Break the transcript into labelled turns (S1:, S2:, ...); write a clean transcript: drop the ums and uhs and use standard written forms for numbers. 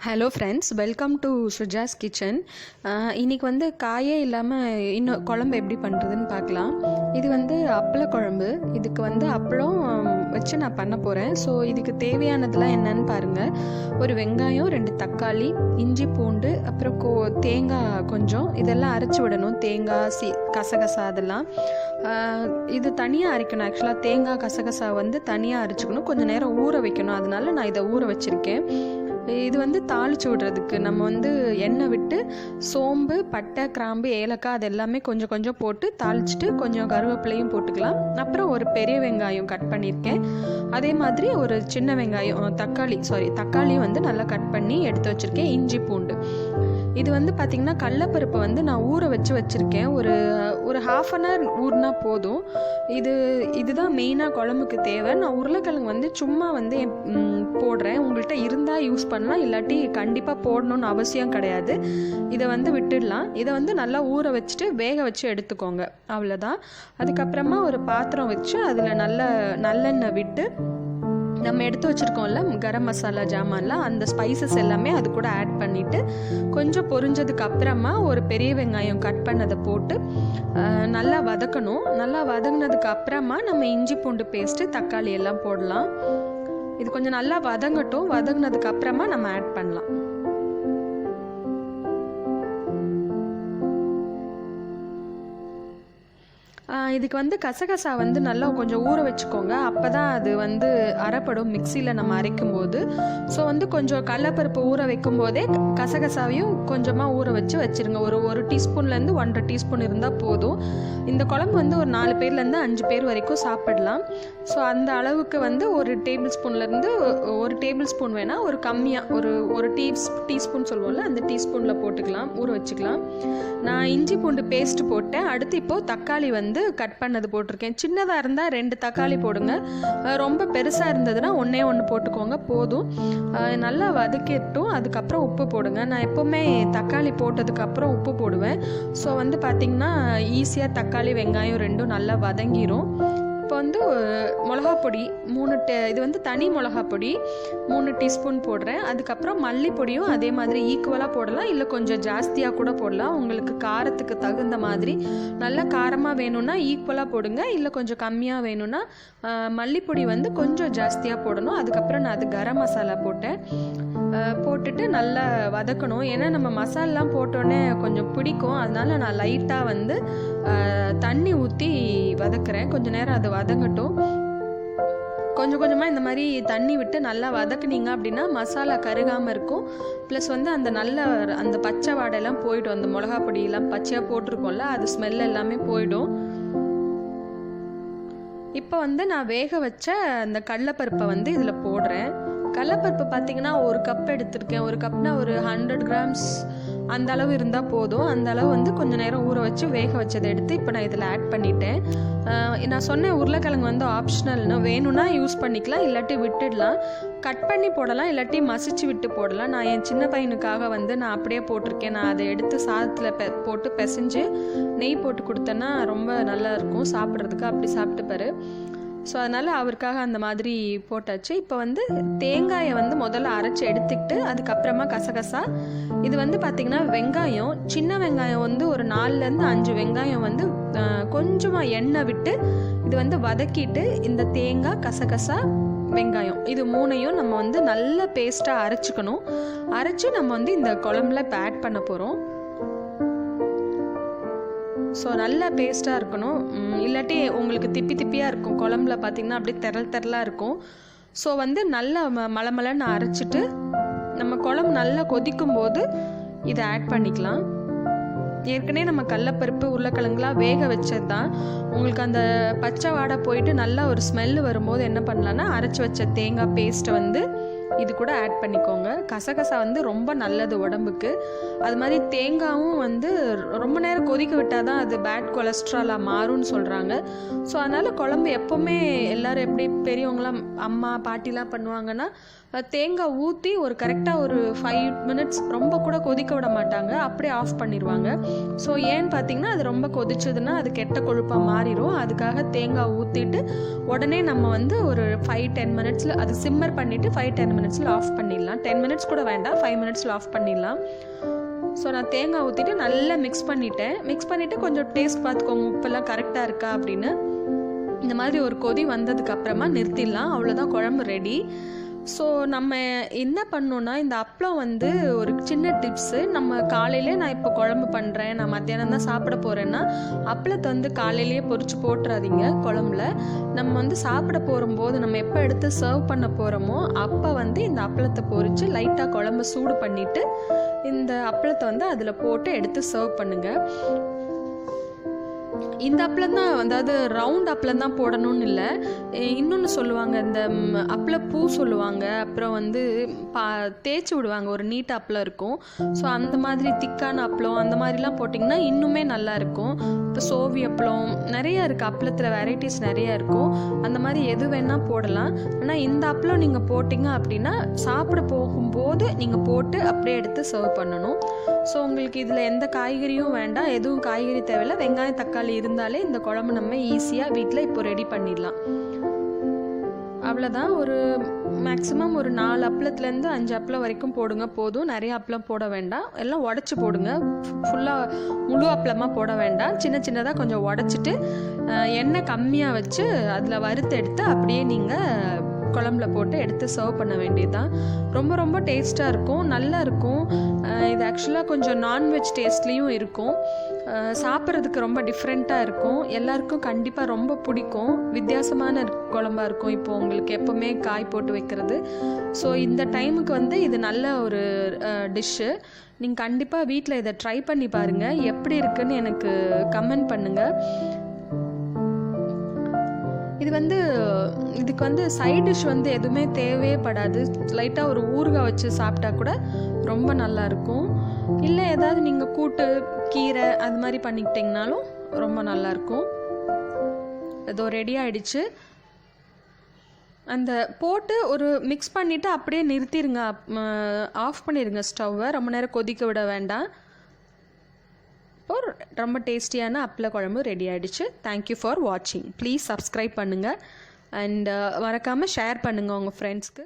S1: Hello friends, welcome to Suja's kitchen. இன்றைக்கி வந்து காயே இல்லாமல் இன்னும் குழம்பு எப்படி பண்ணுறதுன்னு பார்க்கலாம். இது வந்து அப்பள குழம்பு. இதுக்கு வந்து அப்பளம் வச்சு நான் பண்ண போகிறேன். ஸோ இதுக்கு தேவையானதெல்லாம் என்னன்னு பாருங்கள். ஒரு வெங்காயம், 2 தக்காளி, இஞ்சி பூண்டு, அப்புறம் தேங்காய் கொஞ்சம், இதெல்லாம் அரைச்சி விடணும். தேங்காய் கசகசா அதெல்லாம் இது தனியாக அரைக்கணும். ஆக்சுவலாக தேங்காய் கசகசா வந்து தனியாக அரைச்சிக்கணும், கொஞ்சம் நேரம் ஊற வைக்கணும். அதனால நான் இதை ஊற வச்சுருக்கேன். இது வந்து தாளித்து விடுறதுக்கு நம்ம வந்து எண்ணெய் விட்டு சோம்பு, பட்டை, கிராம்பு, ஏலக்காய் அது எல்லாமே கொஞ்சம் கொஞ்சம் போட்டு தாளிச்சிட்டு கொஞ்சம் கருவேப்பிலையும் போட்டுக்கலாம். அப்புறம் ஒரு பெரிய வெங்காயம் கட் பண்ணியிருக்கேன். அதே மாதிரி ஒரு சின்ன வெங்காயம் தக்காளி வந்து நல்லா கட் பண்ணி எடுத்து வச்சுருக்கேன். இஞ்சி பூண்டு. இது வந்து பார்த்திங்கன்னா கடலப்பருப்பை வந்து நான் ஊற வச்சுருக்கேன். ஒரு ½ அன் ஹவர் ஊறினா போதும். இதுதான் மெயினாக குழம்புக்கு தேவை. நான் உருளைக்கிழங்கு வந்து சும்மா வந்து போடுறேன். உங்கள்கிட்ட இருந்தால் யூஸ் பண்ணலாம், இல்லாட்டி கண்டிப்பாக போடணும்னு அவசியம் கிடையாது. இதை வந்து விட்டுடலாம். இதை வந்து நல்லா ஊற வச்சுட்டு வேக வச்சு எடுத்துக்கோங்க, அவ்வளோதான். அதுக்கப்புறமா ஒரு பாத்திரம் வச்சு அதில் நல்லெண்ணெய் விட்டு நம்ம எடுத்து வச்சுருக்கோம்ல கரம் மசாலா ஜாமான்லாம், அந்த ஸ்பைசஸ் எல்லாமே அது கூட ஆட் பண்ணிவிட்டு கொஞ்சம் பொரிஞ்சதுக்கு அப்புறமா ஒரு பெரிய வெங்காயம் கட் பண்ணதை போட்டு நல்லா வதக்கணும். நல்லா வதங்கினதுக்கு அப்புறமா நம்ம இஞ்சி பூண்டு பேஸ்ட்டு, தக்காளி எல்லாம் போடலாம். இது கொஞ்சம் நல்லா வதங்கட்டும். வதங்கினதுக்கு அப்புறமா நம்ம ஆட் பண்ணலாம். இதுக்கு வந்து கசகசா வந்து நல்லா கொஞ்சம் ஊற வச்சுக்கோங்க. அப்போ தான் அது வந்து அரைப்படும் மிக்சியில் நம்ம அரைக்கும் போது. ஸோ வந்து கொஞ்சம் கடலப்பருப்பு ஊற வைக்கும் போதே கசகசாவையும் கொஞ்சமாக ஊற வச்சுருங்க. ஒரு டீஸ்பூன்லேருந்து 1.5 டீஸ்பூன் இருந்தால் போதும். இந்த குழம்பு வந்து ஒரு 4 பேர்லேருந்து 5 பேர் வரைக்கும் சாப்பிடலாம். ஸோ அந்த அளவுக்கு வந்து ஒரு டேபிள் ஸ்பூன்லேருந்து 1 டேபிள் ஸ்பூன் வேணால் ஒரு கம்மியாக ஒரு டீஸ்பூன் சொல்லுவோம்ல, அந்த டீஸ்பூனில் போட்டுக்கலாம், ஊற வச்சுக்கலாம். நான் இஞ்சி பூண்டு பேஸ்ட் போட்டேன். அடுத்து இப்போது தக்காளி வந்து கட் பண்ணது போட்டிருக்கேன். சின்னதாக இருந்தால் 2 தக்காளி போடுங்க. ரொம்ப பெருசாக இருந்ததுன்னா 1 போட்டுக்கோங்க, போதும். நல்லா வதக்கிட்டும். அதுக்கப்புறம் உப்பு போடுங்க. நான் எப்போவுமே தக்காளி போட்டதுக்கப்புறம் உப்பு போடுவேன். ஸோ வந்து பார்த்திங்கன்னா ஈஸியாக தக்காளி வெங்காயம் 2 நல்லா வதங்கிடும். இப்போ வந்து மிளகாப்பொடி இது வந்து தனி மிளகாப்பொடி 3 டீஸ்பூன் போடுறேன். அதுக்கப்புறம் மல்லிப்பொடியும் அதே மாதிரி ஈக்குவலாக போடலாம், இல்லை கொஞ்சம் ஜாஸ்தியாக கூட போடலாம். உங்களுக்கு காரத்துக்கு தகுந்த மாதிரி. நல்லா காரமாக வேணும்னா ஈக்குவலாக போடுங்க, இல்லை கொஞ்சம் கம்மியாக வேணும்னா மல்லிப்பொடி வந்து கொஞ்சம் ஜாஸ்தியாக போடணும். அதுக்கப்புறம் நான் அது கரம் மசாலா போட்டுட்டு நல்லா வதக்கணும். ஏன்னா நம்ம மசாலாம் போட்டோன்னே கொஞ்சம் பிடிக்கும், அதனால நான் லைட்டாக வந்து தண்ணி ஊற்றி வதக்குறேன். கொஞ்சம் நேரம் அது வதங்கட்டும். கொஞ்சம் கொஞ்சமாக இந்த மாதிரி தண்ணி விட்டு நல்லா வதக்குனீங்க அப்படின்னா மசாலா கருகாமல் இருக்கும். ப்ளஸ் வந்து அந்த பச்சை வாடையெல்லாம் போயிடும். அந்த மிளகா பொடியெல்லாம் பச்சையாக போட்டிருக்கோம்ல, அது ஸ்மெல் எல்லாமே போயிடும். இப்போ வந்து நான் வேக வச்ச அந்த கடலைப்பருப்பை வந்து இதில் போடுறேன். கடலைப்பருப்பு பார்த்திங்கன்னா 1 கப் எடுத்திருக்கேன். 1 கப்னா ஒரு 100 கிராம்ஸ் அந்த அளவு இருந்தால் போதும். அந்த அளவு வந்து கொஞ்சம் நேரம் ஊற வச்சு வேக வச்சதை எடுத்து இப்போ நான் இதில் ஆட் பண்ணிட்டேன். நான் சொன்னேன் உருளைக்கிழங்கு வந்து ஆப்ஷனல்னு, வேணும்னா யூஸ் பண்ணிக்கலாம், இல்லாட்டி விட்டுடலாம். கட் பண்ணி போடலாம், இல்லாட்டி மசிச்சு விட்டு போடலாம். நான் என் சின்ன பையனுக்காக வந்து நான் அப்படியே போட்டிருக்கேன். நான் அதை எடுத்து சாதத்தில் போட்டு பிசைஞ்சு நெய் போட்டு கொடுத்தேன்னா ரொம்ப நல்லா இருக்கும் சாப்பிட்றதுக்கு. அப்படி சாப்பிட்டுப்பாரு. ஸோ அதனால் அவருக்காக அந்த மாதிரி போட்டாச்சு. இப்போ வந்து தேங்காயை வந்து முதல்ல அரைச்சி எடுத்துக்கிட்டு அதுக்கப்புறமா கசகசா. இது வந்து பார்த்திங்கன்னா வெங்காயம், சின்ன வெங்காயம் வந்து ஒரு 4லேருந்து 5 வெங்காயம் வந்து கொஞ்சமாக எண்ணெய் விட்டு இது வந்து வதக்கிட்டு இந்த தேங்காய், கசகசா, வெங்காயம் இது 3ஐயும் நம்ம வந்து நல்ல பேஸ்ட்டாக அரைச்சிக்கணும். அரைச்சி நம்ம வந்து இந்த குழம்புல இப்போ ஆட் பண்ண போகிறோம். ஸோ நல்லா பேஸ்ட்டாக இருக்கணும், இல்லாட்டி உங்களுக்கு திப்பியாக இருக்கும். குழம்புல பார்த்திங்கன்னா அப்படியே தெரலாக இருக்கும். ஸோ வந்து நல்லா மலமலன்னு அரைச்சிட்டு நம்ம குழம்பு நல்லா கொதிக்கும் போது இதை ஆட் பண்ணிக்கலாம். ஏற்கனவே நம்ம கடலப்பருப்பு, உருளைக்கிழங்குலாம் வேக வச்சது தான். உங்களுக்கு அந்த பச்சை வாடை போயிட்டு நல்லா ஒரு ஸ்மெல்லு வரும்போது என்ன பண்ணலான்னா அரைச்சி வச்ச தேங்காய் பேஸ்ட்டை வந்து இது கூட ஆட் பண்ணிக்கோங்க. கசகசா வந்து ரொம்ப நல்லது உடம்புக்கு. அது மாதிரி தேங்காயும் வந்து ரொம்ப நேரம் கொதிக்க விட்டால் தான் அது பேட் கொலஸ்ட்ராலாக மாறும்னு சொல்கிறாங்க. ஸோ அதனால் குழம்பு எப்போவுமே எல்லோரும் எப்படி பெரியவங்களாம் அம்மா பாட்டிலாம் பண்ணுவாங்கன்னா தேங்காய் ஊற்றி ஒரு கரெக்டாக ஒரு 5 மினிட்ஸ் ரொம்ப கூட கொதிக்க விட மாட்டாங்க, அப்படியே ஆஃப் பண்ணிடுவாங்க. ஸோ ஏன்னு பார்த்தீங்கன்னா அது ரொம்ப கொதிச்சதுன்னா அது கெட்ட கொழுப்பாக மாறிடும். அதுக்காக தேங்காய் ஊற்றிட்டு உடனே நம்ம வந்து ஒரு 5-10 மினிட்ஸில் அது சிம்மர் பண்ணிவிட்டு 5-10 மினிட்ஸில் ஆஃப் பண்ணிடலாம். 10 மினிட்ஸ் கூட வேண்டாம், 5 மினிட்ஸில் ஆஃப் பண்ணிடலாம். ஸோ நான் தேங்காய் ஊற்றிட்டு நல்லா மிக்ஸ் பண்ணிவிட்டு கொஞ்சம் டேஸ்ட் பார்த்துக்கோங்க உப்பெல்லாம் கரெக்டாக இருக்கா அப்படின்னு. இந்த மாதிரி ஒரு கொதி வந்ததுக்கு அப்புறமா நிறுத்திடலாம். அவ்வளோதான், குழம்பு ரெடி. ஸோ நம்ம என்ன பண்ணோன்னா, இந்த அப்பளம் வந்து ஒரு சின்ன டிப்ஸு. நம்ம காலையிலே நான் இப்போ குழம்பு பண்ணுறேன், நான் மத்தியானம் தான் சாப்பிட போகிறேன்னா அப்பளத்தை வந்து காலையிலேயே பொரிச்சு போட்டுறாதீங்க குழம்புல. நம்ம வந்து சாப்பிட போகும்போது நம்ம எப்போ எடுத்து சர்வ் பண்ண போகிறோமோ அப்போ வந்து இந்த அப்பளத்தை பொரித்து லைட்டாக குழம்பு சூடு பண்ணிவிட்டு இந்த அப்பளத்தை வந்து அதில் போட்டு எடுத்து சர்வ் பண்ணுங்கள். இந்த அப்பளம் தான், அதாவது ரவுண்ட் அப்பளம் தான் போடணும்னு இல்லை. இன்னொன்று சொல்லுவாங்க, இந்த அப்பளப்பூ சொல்லுவாங்க. அப்புறம் வந்து தேய்ச்சி விடுவாங்க, ஒரு நீட் அப்பளம் இருக்கும். ஸோ அந்த மாதிரி திக்கான அப்பளம் அந்த மாதிரிலாம் போட்டிங்கன்னா இன்னுமே நல்லாயிருக்கும். இப்போ சோவி அப்பளம் நிறையா இருக்குது, அப்பளத்தில் வெரைட்டிஸ் நிறையா இருக்கும். அந்த மாதிரி எது வேணால் போடலாம். ஆனால் இந்த அப்பளம் நீங்கள் போட்டிங்க அப்படின்னா சாப்பிட போகும்போது நீங்கள் போட்டு அப்படியே எடுத்து சர்வ் பண்ணணும். ஸோ உங்களுக்கு இதில் எந்த காய்கறியும் வேண்டாம், எதுவும் காய்கறி தேவையில்லை. வெங்காயம் தக்காளி இருந்தாலே இந்த குழம்பு நம்ம ஈஸியாக வீட்டில் இப்போ ரெடி பண்ணிடலாம். அவ்வளோதான். ஒரு மேக்ஸிமம் ஒரு 4 அப்பளத்துலேருந்து 5 அப்பளம் வரைக்கும் போடுங்க, போதும். நிறைய அப்பளம் போட வேண்டாம், எல்லாம் உடச்சி போடுங்க. ஃபுல்லாக முழு அப்பளமாக போட வேண்டாம், சின்ன சின்னதாக கொஞ்சம் உடச்சிட்டு எண்ணெய் கம்மியாக வச்சு அதில் வறுத்து எடுத்து அப்படியே நீங்கள் குழம்புல போட்டு எடுத்து சர்வ் பண்ண வேண்டியதுதான். ரொம்ப ரொம்ப டேஸ்ட்டாக இருக்கும், நல்லா இருக்கும். இது ஆக்சுவலாக கொஞ்சம் நான்வெஜ் டேஸ்ட்லேயும் இருக்கும். சாப்பிட்றதுக்கு ரொம்ப டிஃப்ரெண்ட்டாக இருக்கும். எல்லாருக்கும் கண்டிப்பாக ரொம்ப பிடிக்கும். வித்தியாசமான குழம்பாக இருக்கும். இப்போ உங்களுக்கு எப்போவுமே காய் போட்டு வைக்கிறது. ஸோ இந்த டைமுக்கு வந்து இது நல்ல ஒரு டிஷ்ஷு. நீங்கள் கண்டிப்பாக வீட்டில் இதை ட்ரை பண்ணி பாருங்கள், எப்படி இருக்குன்னு எனக்கு கமெண்ட் பண்ணுங்கள். இது வந்து இதுக்கு வந்து சைட் டிஷ் வந்து எதுவுமே தேவையே படாது. லைட்டாக ஒரு ஊறுகாய் வச்சு சாப்பிட்டா கூட ரொம்ப நல்லாயிருக்கும். இல்லை ஏதாவது நீங்கள் கூட்டு கீரை அது மாதிரி பண்ணிக்கிட்டிங்கனாலும் ரொம்ப நல்லாயிருக்கும். ஏதோ ரெடி ஆகிடுச்சு. அந்த போட்டு ஒரு மிக்ஸ் பண்ணிவிட்டு அப்படியே நிறுத்திடுங்க, ஆஃப் பண்ணிடுங்க ஸ்டவ்வை. ரொம்ப நேரம் கொதிக்க விட வேண்டாம். இப்போ ரொம்ப டேஸ்டியான அப்பள குழம்பு ரெடி ஆகிடுச்சு. தேங்க்யூ ஃபார் வாட்சிங். ப்ளீஸ் சப்ஸ்கிரைப் பண்ணுங்கள் அண்ட் மறக்காமல் ஷேர் பண்ணுங்கள் உங்கள் ஃப்ரெண்ட்ஸ்க்கு.